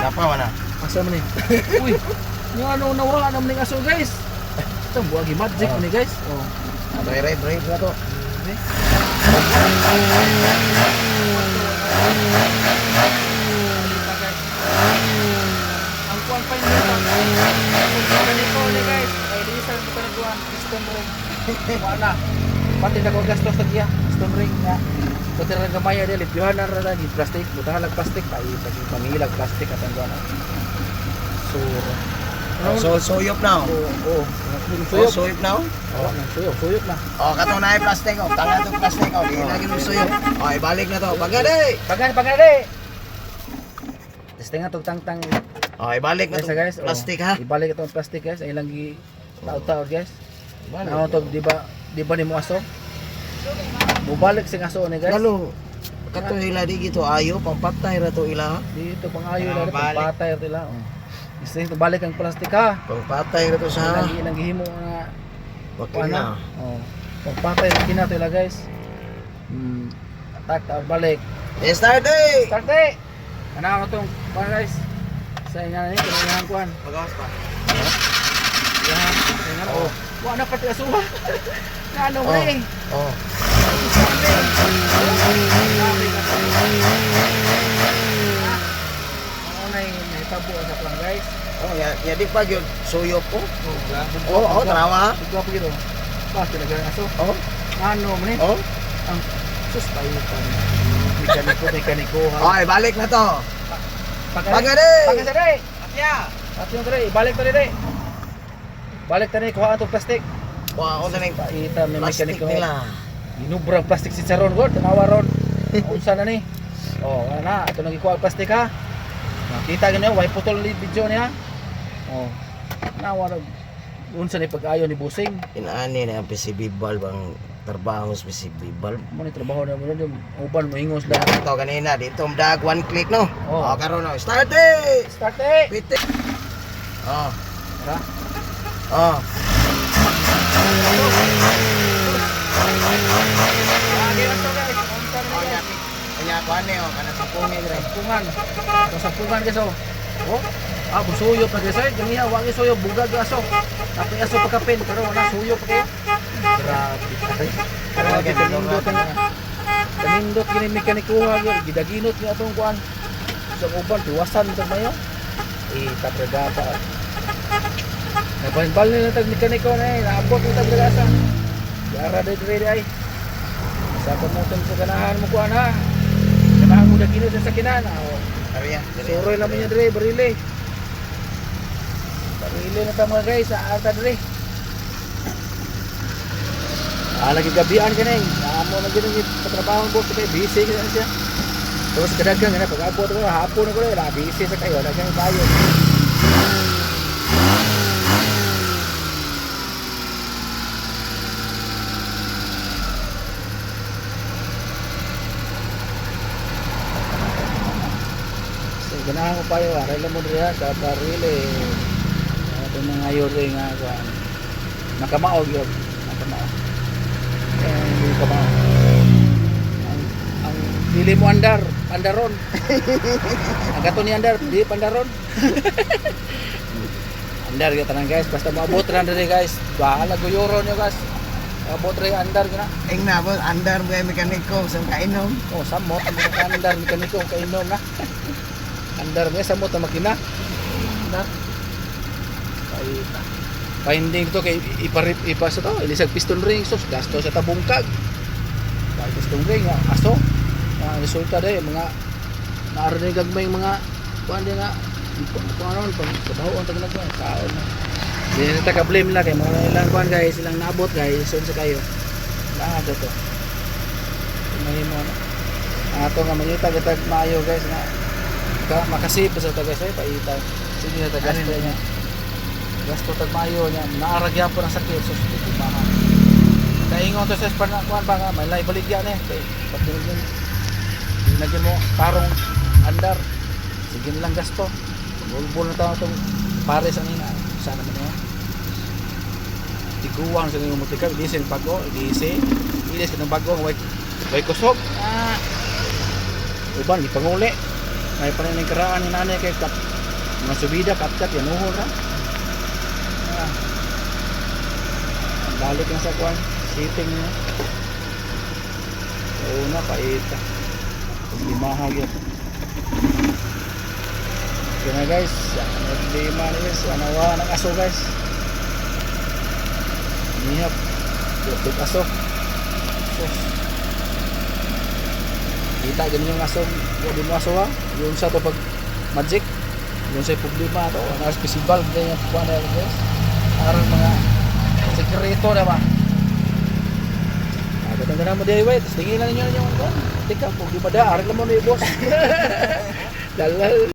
Napa mana? Asa man ni? Uy, yung ano nawala naman ng aso guys. Ito buwagi magic ni guys. Oh. Bre. Ito to. Ang kuwan pa yun dito. Ganito ni guys. Ay lisan ko na kuwan. Stone ring. Wala. Pati na ko gastos sa giya. Stone ring nga. Pati na gamaya dia lipihan na rin di plastic. Butahan lang plastic. Ay pangilag plastic at ang kuwan. So Suyop na. Oo. Suyop. Suyop na. Oo, suyop na. Oh, katong na plastic oh. Tanga tong plastic oh. Di lagi mo suyop. Oh, ibalik na to. Bagade. Pagani. Testing nga tong tang. Oh, ibalik na to. Guys, Plastic ha. Ibalik itong plastic guys. Ay lang gi taod guys. Ano to di ba ni mo aso? Mubalik sing aso ni guys. Lalo kato ila di gito ayo pampatay ra to ila. Dito pang ayo na patay nila. Gusto nito balik ang plastic ha. Pampatay ra to sa. Lagi nang gihimo nga Bakit na. Oh. Pagpatay na kinato ila guys. Tak balik. Start day. Start eh. Ana ko tong guys. Sa inyo ni kailangan kuan. Magawas pa. Yan, tingnan oh. Wa na pati asuha. Ano mo eh? Oh. Ano na yung tabo sa plan guys. Oh, ya di pa gyud suyop ko. Oh, trawa. Ito pa gito. Ba talaga ang aso. Oh. Ano mo ni? Oh. Ang sus tayo pan. Mekaniko ha. Oh, balik na to. Pagade. Pagade. Atya. Atyo dre, balik ta dre. Balik ta ni kuha atong plastic. Wow, ako na ning Ita may plastic mekaniko nila. Ginubrang plastic si Saron god, tanawa ron. Unsa na ni? Oh, ana, ato nang ikuha plastic ha. Kita ganyo, way putol ni video niya. Oh. Nawa ra unsa ni pag-ayo ni Busing. Inaani na ang PCB bulb ang trabaho sa PCB bulb. Mo ni trabaho na mo yung uban mo hingos na. Ito kanina dito dag one click no. Oh. Oh, karon no. Start it. Start eh. Bitin. Oh. Tara. Oh. Lagi na to guys. Unsa na Oh, ni? kanya kuan oh, kana sa pungin re. Sampungan. Sa sampungan guys oh. Oh. Ah, busuyop na guys. Gamiya wa gyud suyop bugag yung aso. Tapi aso pagkapin pero wala suyop pa kayo. Grabe. Grabe kanindot ang kanindot kini mekanikuha gyud gidaginot ni atong kuan. Sa uban tuwasan ito mayo. Tabragata. Nabanbal na tag mekaniko na naabot ni tabragasa. Yara dire ay. Sapot mo tong sa ganahan mo kuan ha. Ganahan mo daginot sa sakinan. Oh. Ari ya. Suroy naman yun dire, barile. Barile na ta mga guys, sa alta dire. Lagi gabian ka na eh. Amo na gano'n yung patrabaho ko, kasi busy ka na siya. Tapos kadagang na, pag-abot ko, hapon ko na, busy sa kayo, dagang bayo. Ganahan ko pa yun, aray lang mo rin sa barile. Ito mga yuri nga ako. Nakamaog yun. Nakamaog. Hindi kamao. Ang dili mo andaron. Ang gato ni andar, di pandaron. Andar yun tanang guys, basta maabot rin rin guys. Bahala ko euro nyo guys. Maabot rin andar yun na. Ing na bo andar mo mekaniko sa kainom. Oh, samot ang mga andar, mekaniko, kainom na. Andar mo sa moto makina. Andar. Finding to kay ipaso to, ilisag piston ring sus gasto sa tabungkag. Kay piston ring aso. Ang resulta day mga naarinig gagmay mga kuan nga ano pagtrabaho ang tagnag kaon na. Di na ta blame la kay mga ilang kuan guys, silang naabot guys, sun sa kayo. Lahat to. May mo na. Ato nga mangita gatag maayo guys nga makasip sa taga say paita sige na taga niya gasto tag mayo niya naaragya po ng sakit so tumahan kaingon to sa kuan ba nga may lay baligya ni kay patulog nagyan mo tarong andar sige lang gasto bulbul na tawo tong pares ang ina sana man niya tiguang sa nimo mutikab diesel pago diesel ilis ka ng bago way kusog uban ipanguli may panininkaraan ni nanay kay kat mga subida kat yan uhol ra. Ah. Balik na sa kwan, sitting niya. Una paita. Limahag yun. Okay na guys, naglima na guys, anawa ng aso guys. Nihap, yung aso. Sus. Kita ganun yung aso, yung aso ha, yung sa to pag magic, yung sa problema to, ang festival ganyan po na guys. Arang mga sekreto na ba? Ganda mo di wait, tingin lang niyo yung tika, pag di ba da, arang naman ni boss. Dalal.